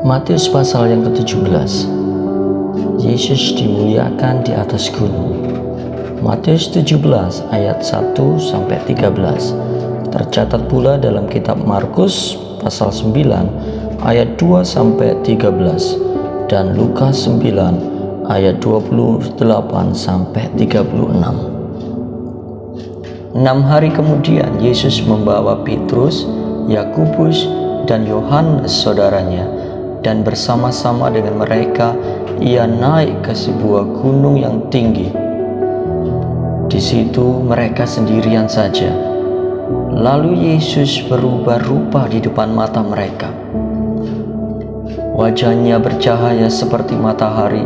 Matius pasal yang ke-17. Yesus dimuliakan di atas gunung. Matius 17 ayat 1-13. Tercatat pula dalam kitab Markus pasal 9 ayat 2-13 dan Lukas 9 ayat 28-36. 6 hari kemudian Yesus membawa Petrus, Yakobus, dan Yohanes saudaranya, dan bersama-sama dengan mereka ia naik ke sebuah gunung yang tinggi. Di situ mereka sendirian saja. Lalu Yesus berubah rupa di depan mata mereka. Wajahnya bercahaya seperti matahari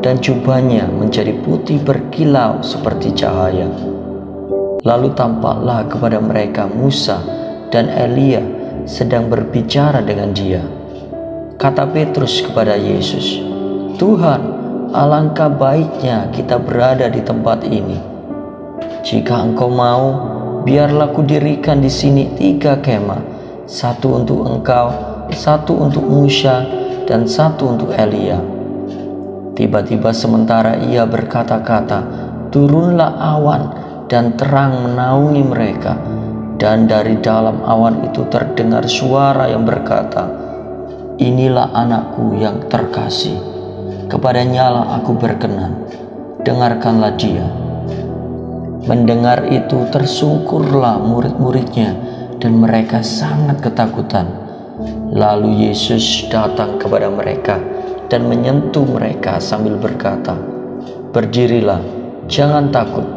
dan jubahnya menjadi putih berkilau seperti cahaya. Lalu tampaklah kepada mereka Musa dan Elia sedang berbicara dengan dia. Kata Petrus kepada Yesus, "Tuhan, alangkah baiknya kita berada di tempat ini. Jika Engkau mau, biarlah kudirikan di sini 3 kemah, 1 untuk Engkau, 1 untuk Musa, dan 1 untuk Elia." Tiba-tiba sementara ia berkata-kata, turunlah awan dan terang menaungi mereka, dan dari dalam awan itu terdengar suara yang berkata, "Inilah anakku yang terkasih, kepadanyalah aku berkenan, dengarkanlah dia." Mendengar itu tersungkurlah murid-muridnya dan mereka sangat ketakutan. Lalu Yesus datang kepada mereka dan menyentuh mereka sambil berkata, "Berdirilah, jangan takut."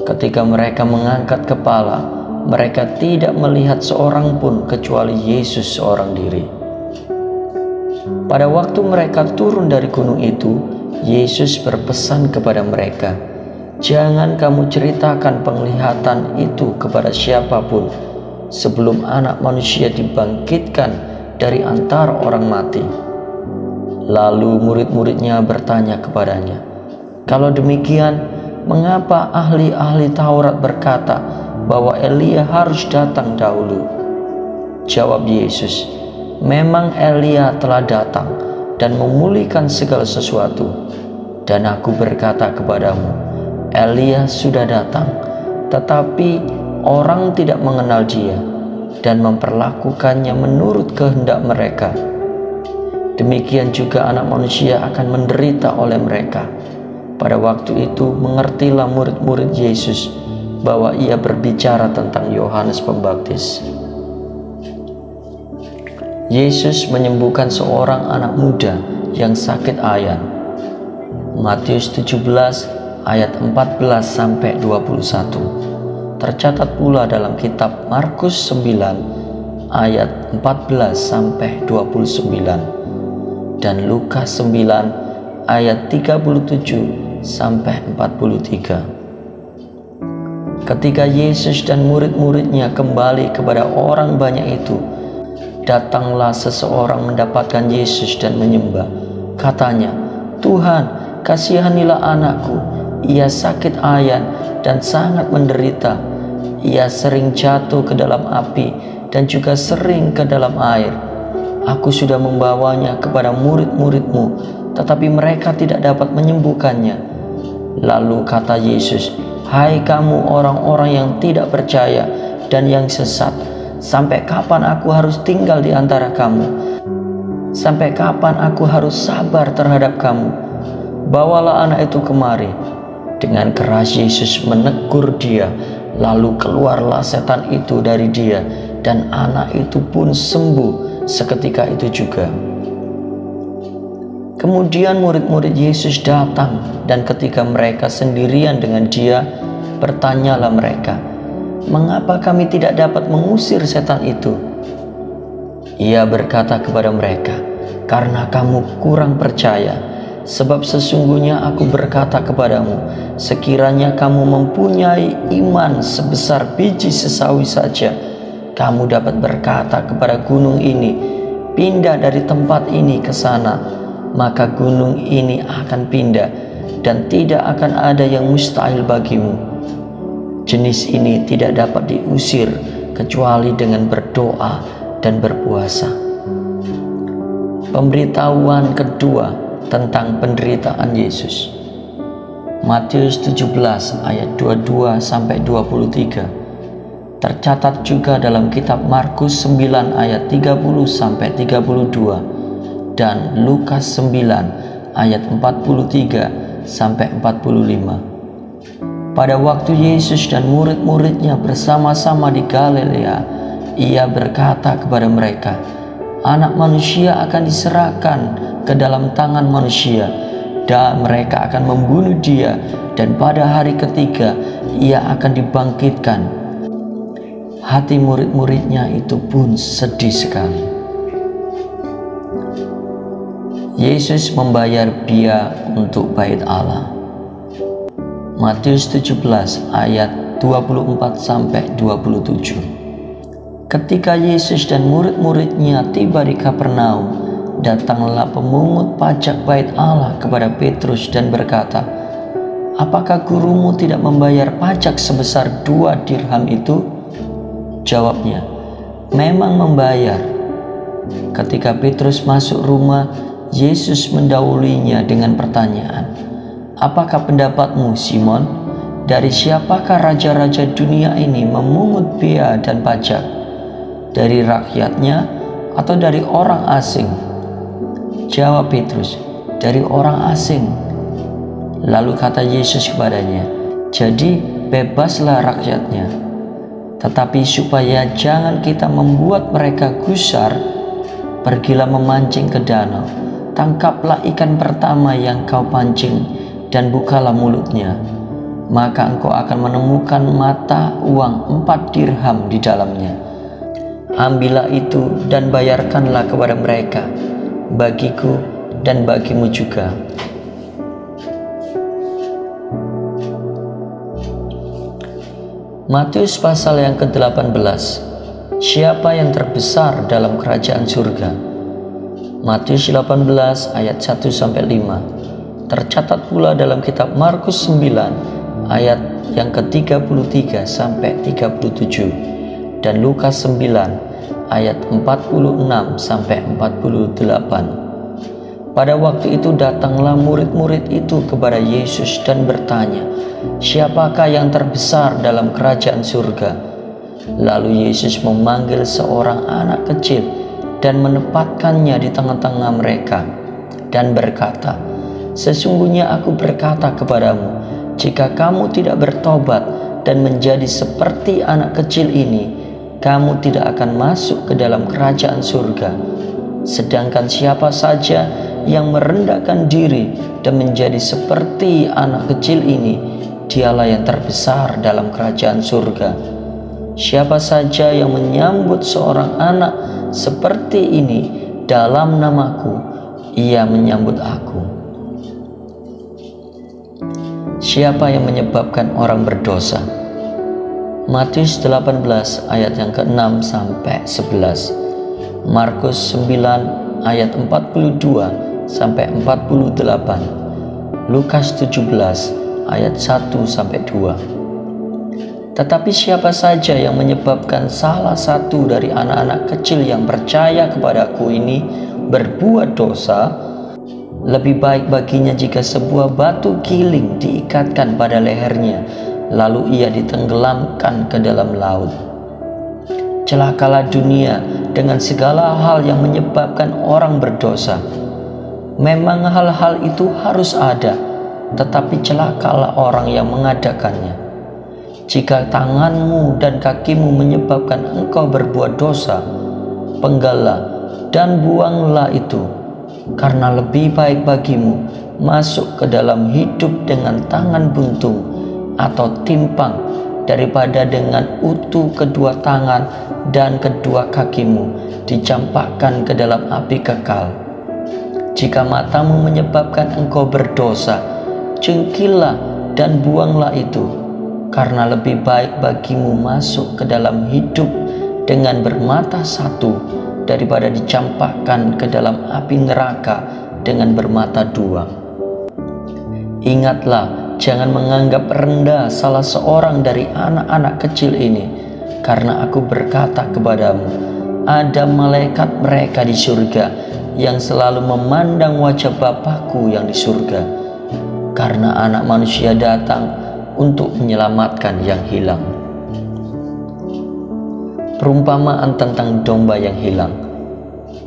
Ketika mereka mengangkat kepala, mereka tidak melihat seorang pun kecuali Yesus seorang diri. Pada waktu mereka turun dari gunung itu, Yesus berpesan kepada mereka, "Jangan kamu ceritakan penglihatan itu kepada siapapun sebelum Anak Manusia dibangkitkan dari antara orang mati." Lalu murid-muridnya bertanya kepadanya, "Kalau demikian, mengapa ahli-ahli Taurat berkata bahwa Elia harus datang dahulu?" Jawab Yesus, "Memang Elia telah datang dan memulihkan segala sesuatu. Dan aku berkata kepadamu, Elia sudah datang, tetapi orang tidak mengenal dia dan memperlakukannya menurut kehendak mereka. Demikian juga Anak Manusia akan menderita oleh mereka." Pada waktu itu mengertilah murid-murid Yesus bahwa ia berbicara tentang Yohanes Pembaptis. Yesus menyembuhkan seorang anak muda yang sakit ayan. Matius 17 ayat 14-21. Tercatat pula dalam kitab Markus 9 ayat 14-29 dan Lukas 9 ayat 37-43. Ketika Yesus dan murid-muridnya kembali kepada orang banyak itu, datanglah seseorang mendapatkan Yesus dan menyembah. Katanya, "Tuhan, kasihanilah anakku. Ia sakit ayan dan sangat menderita. Ia sering jatuh ke dalam api dan juga sering ke dalam air. Aku sudah membawanya kepada murid-muridmu, tetapi mereka tidak dapat menyembuhkannya." Lalu kata Yesus, "Hai kamu orang-orang yang tidak percaya dan yang sesat, sampai kapan aku harus tinggal di antara kamu? Sampai kapan aku harus sabar terhadap kamu? Bawalah anak itu kemari." Dengan keras Yesus menegur dia, lalu keluarlah setan itu dari dia, dan anak itu pun sembuh seketika itu juga. Kemudian murid-murid Yesus datang, dan ketika mereka sendirian dengan dia, bertanyalah mereka, "Mengapa kami tidak dapat mengusir setan itu?" Ia berkata kepada mereka, "Karena kamu kurang percaya. Sebab sesungguhnya aku berkata kepadamu, sekiranya kamu mempunyai iman sebesar biji sesawi saja, kamu dapat berkata kepada gunung ini, 'Pindah dari tempat ini ke sana,' maka gunung ini akan pindah, dan tidak akan ada yang mustahil bagimu. Jenis ini tidak dapat diusir kecuali dengan berdoa dan berpuasa." Pemberitahuan kedua tentang penderitaan Yesus. Matius 17 ayat 22 sampai 23. Tercatat juga dalam kitab Markus 9 ayat 30 sampai 32 dan Lukas 9 ayat 43 sampai 45. Pada waktu Yesus dan murid-muridnya bersama-sama di Galilea, ia berkata kepada mereka, Anak manusia akan diserahkan ke dalam tangan manusia, dan mereka akan membunuh dia, dan pada hari ketiga ia akan dibangkitkan. Hati murid-muridnya itu pun sedih sekali. Yesus membayar biaya untuk bait Allah. Matius 17 ayat 24 sampai 27. Ketika Yesus dan murid-muridnya tiba di Kapernaum, datanglah pemungut pajak bait Allah kepada Petrus dan berkata, Apakah gurumu tidak membayar pajak sebesar 2 dirham itu? Jawabnya, Memang membayar. Ketika Petrus masuk rumah, Yesus mendahuluinya dengan pertanyaan, Apakah pendapatmu, Simon? Dari siapakah raja-raja dunia ini memungut bea dan pajak? Dari rakyatnya atau dari orang asing? Jawab Petrus, dari orang asing. Lalu kata Yesus kepadanya, Jadi bebaslah rakyatnya. Tetapi supaya jangan kita membuat mereka gusar, pergilah memancing ke danau, tangkaplah ikan pertama yang kau pancing, dan bukalah mulutnya. Maka engkau akan menemukan mata uang 4 dirham di dalamnya. Ambillah itu dan bayarkanlah kepada mereka, bagiku dan bagimu juga. Matius pasal yang ke-18. Siapa yang terbesar dalam kerajaan surga? Matius 18 ayat 1-5. Tercatat pula dalam kitab Markus 9 ayat yang ke-33 sampai 37 dan Lukas 9 ayat 46 sampai 48. Pada waktu itu datanglah murid-murid itu kepada Yesus dan bertanya, Siapakah yang terbesar dalam kerajaan surga? Lalu Yesus memanggil seorang anak kecil dan menempatkannya di tengah-tengah mereka dan berkata, Sesungguhnya aku berkata kepadamu, jika kamu tidak bertobat dan menjadi seperti anak kecil ini, kamu tidak akan masuk ke dalam kerajaan surga. Sedangkan siapa saja yang merendahkan diri dan menjadi seperti anak kecil ini, dialah yang terbesar dalam kerajaan surga. Siapa saja yang menyambut seorang anak seperti ini dalam namaku, ia menyambut aku. Siapa yang menyebabkan orang berdosa? Matius 18 ayat yang ke-6 sampai 11. Markus 9 ayat 42 sampai 48. Lukas 17 ayat 1 sampai 2. Tetapi siapa saja yang menyebabkan salah satu dari anak-anak kecil yang percaya kepadaku ini berbuat dosa, lebih baik baginya jika sebuah batu giling diikatkan pada lehernya, lalu ia ditenggelamkan ke dalam laut. Celakalah dunia dengan segala hal yang menyebabkan orang berdosa. Memang hal-hal itu harus ada, tetapi celakalah orang yang mengadakannya. Jika tanganmu dan kakimu menyebabkan engkau berbuat dosa, penggallah dan buanglah itu, karena lebih baik bagimu masuk ke dalam hidup dengan tangan buntung atau timpang daripada dengan utuh kedua tangan dan kedua kakimu dicampakkan ke dalam api kekal. Jika matamu menyebabkan engkau berdosa, jengkilah dan buanglah itu, karena lebih baik bagimu masuk ke dalam hidup dengan bermata satu daripada dicampakkan ke dalam api neraka dengan bermata dua. Ingatlah, jangan menganggap rendah salah seorang dari anak-anak kecil ini, karena aku berkata kepadamu, ada malaikat mereka di surga yang selalu memandang wajah Bapa-Ku yang di surga, karena Anak Manusia datang untuk menyelamatkan yang hilang. Perumpamaan tentang domba yang hilang.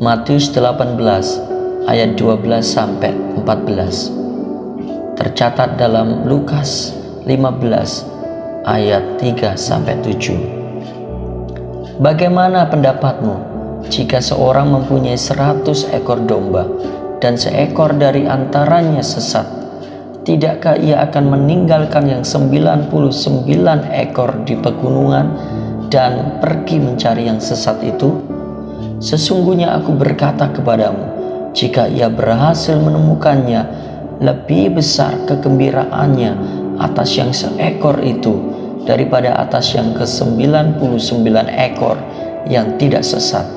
Matius 18 ayat 12-14. Tercatat dalam Lukas 15 ayat 3-7. Bagaimana pendapatmu jika seorang mempunyai 100 ekor domba dan seekor dari antaranya sesat? Tidakkah ia akan meninggalkan yang 99 ekor di pegunungan dan pergi mencari yang sesat itu? Sesungguhnya aku berkata kepadamu, jika ia berhasil menemukannya, lebih besar kegembiraannya atas yang seekor itu daripada atas yang ke-99 ekor yang tidak sesat.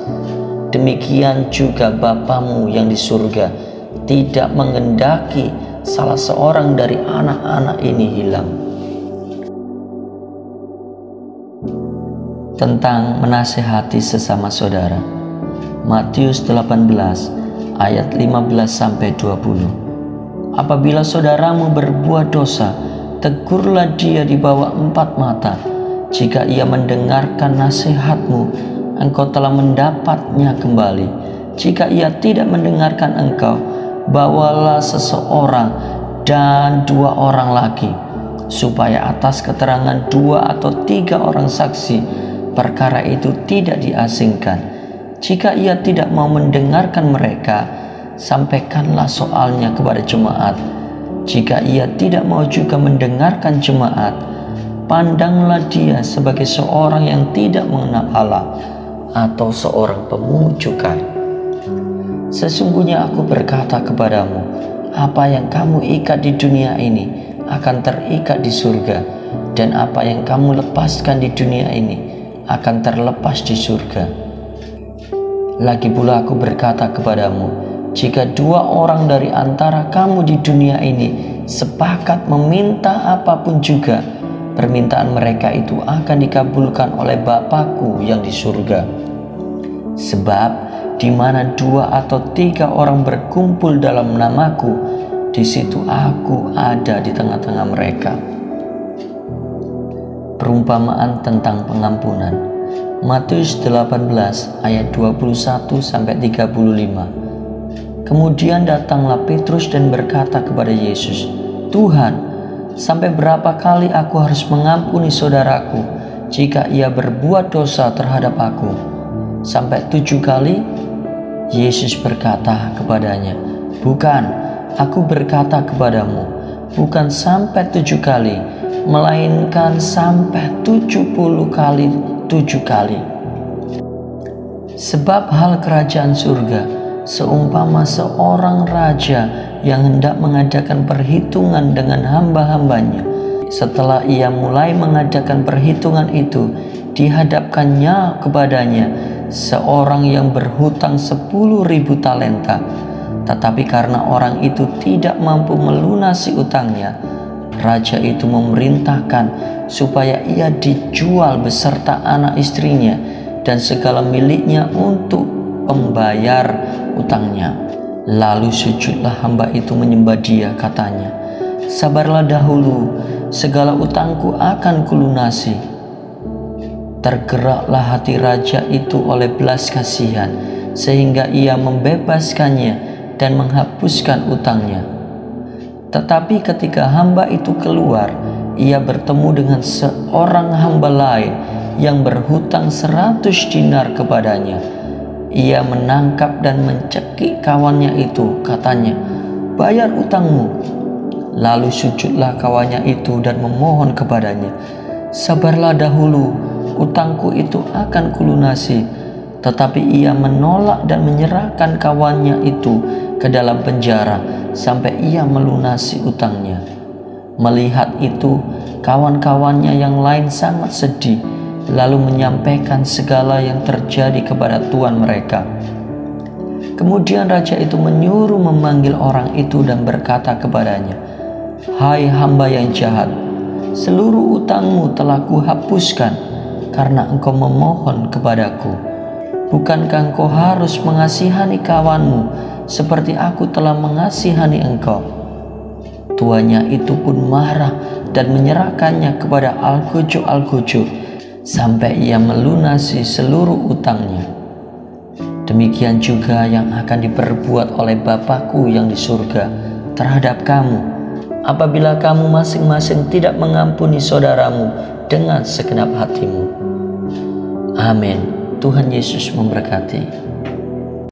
Demikian juga Bapamu yang di surga tidak mengendaki salah seorang dari anak-anak ini hilang. Tentang menasihati sesama saudara. Matius 18 ayat 15-20. Apabila saudaramu berbuat dosa, tegurlah dia di bawah 4 mata. Jika ia mendengarkan nasihatmu, engkau telah mendapatnya kembali. Jika ia tidak mendengarkan engkau, bawalah seseorang dan 2 orang lagi, supaya atas keterangan 2 atau 3 orang saksi, perkara itu tidak diasingkan. Jika ia tidak mau mendengarkan mereka, sampaikanlah soalnya kepada jemaat. Jika ia tidak mau juga mendengarkan jemaat, pandanglah dia sebagai seorang yang tidak mengenal Allah atau seorang pemungut cukai. Sesungguhnya aku berkata kepadamu, apa yang kamu ikat di dunia ini akan terikat di surga, dan apa yang kamu lepaskan di dunia ini akan terlepas di surga. Lagi pula aku berkata kepadamu, jika 2 orang dari antara kamu di dunia ini sepakat meminta apapun juga, permintaan mereka itu akan dikabulkan oleh Bapa-Ku yang di surga. Sebab di mana 2 atau 3 orang berkumpul dalam nama-Ku, di situ Aku ada di tengah-tengah mereka. Perumpamaan tentang pengampunan. Matius 18 ayat 21-35. Kemudian datanglah Petrus dan berkata kepada Yesus, Tuhan, sampai berapa kali aku harus mengampuni saudaraku jika ia berbuat dosa terhadap aku? Sampai 7 kali? Yesus berkata kepadanya, bukan, aku berkata kepadamu, bukan sampai 7 kali, melainkan sampai 70 kali 7 kali. Sebab hal kerajaan surga seumpama seorang raja yang hendak mengadakan perhitungan dengan hamba-hambanya. Setelah ia mulai mengadakan perhitungan itu, dihadapkannya kepadanya seorang yang berhutang 10.000 talenta. Tetapi karena orang itu tidak mampu melunasi utangnya, raja itu memerintahkan supaya ia dijual beserta anak istrinya dan segala miliknya untuk pembayar utangnya. Lalu sujudlah hamba itu menyembah dia, katanya, sabarlah dahulu, segala utangku akan kulunasi. Tergeraklah hati raja itu oleh belas kasihan, sehingga ia membebaskannya dan menghapuskan utangnya. Tetapi ketika hamba itu keluar, ia bertemu dengan seorang hamba lain yang berhutang 100 dinar kepadanya. Ia menangkap dan mencekik kawannya itu, katanya, bayar utangmu. Lalu sujudlah kawannya itu dan memohon kepadanya, sabarlah dahulu, utangku itu akan kulunasi. Tetapi ia menolak dan menyerahkan kawannya itu ke dalam penjara sampai ia melunasi utangnya. Melihat itu, kawan-kawannya yang lain sangat sedih, lalu menyampaikan segala yang terjadi kepada tuan mereka. Kemudian raja itu menyuruh memanggil orang itu dan berkata kepadanya, hai hamba yang jahat, seluruh utangmu telah kuhapuskan karena engkau memohon kepadaku. Bukankah engkau harus mengasihani kawanmu seperti aku telah mengasihani engkau?" Tuannya itu pun marah dan menyerahkannya kepada algojo-algojo sampai ia melunasi seluruh utangnya. Demikian juga yang akan diperbuat oleh Bapa-Ku yang di surga terhadap kamu, apabila kamu masing-masing tidak mengampuni saudaramu dengan segenap hatimu. Amin. Tuhan Yesus memberkati.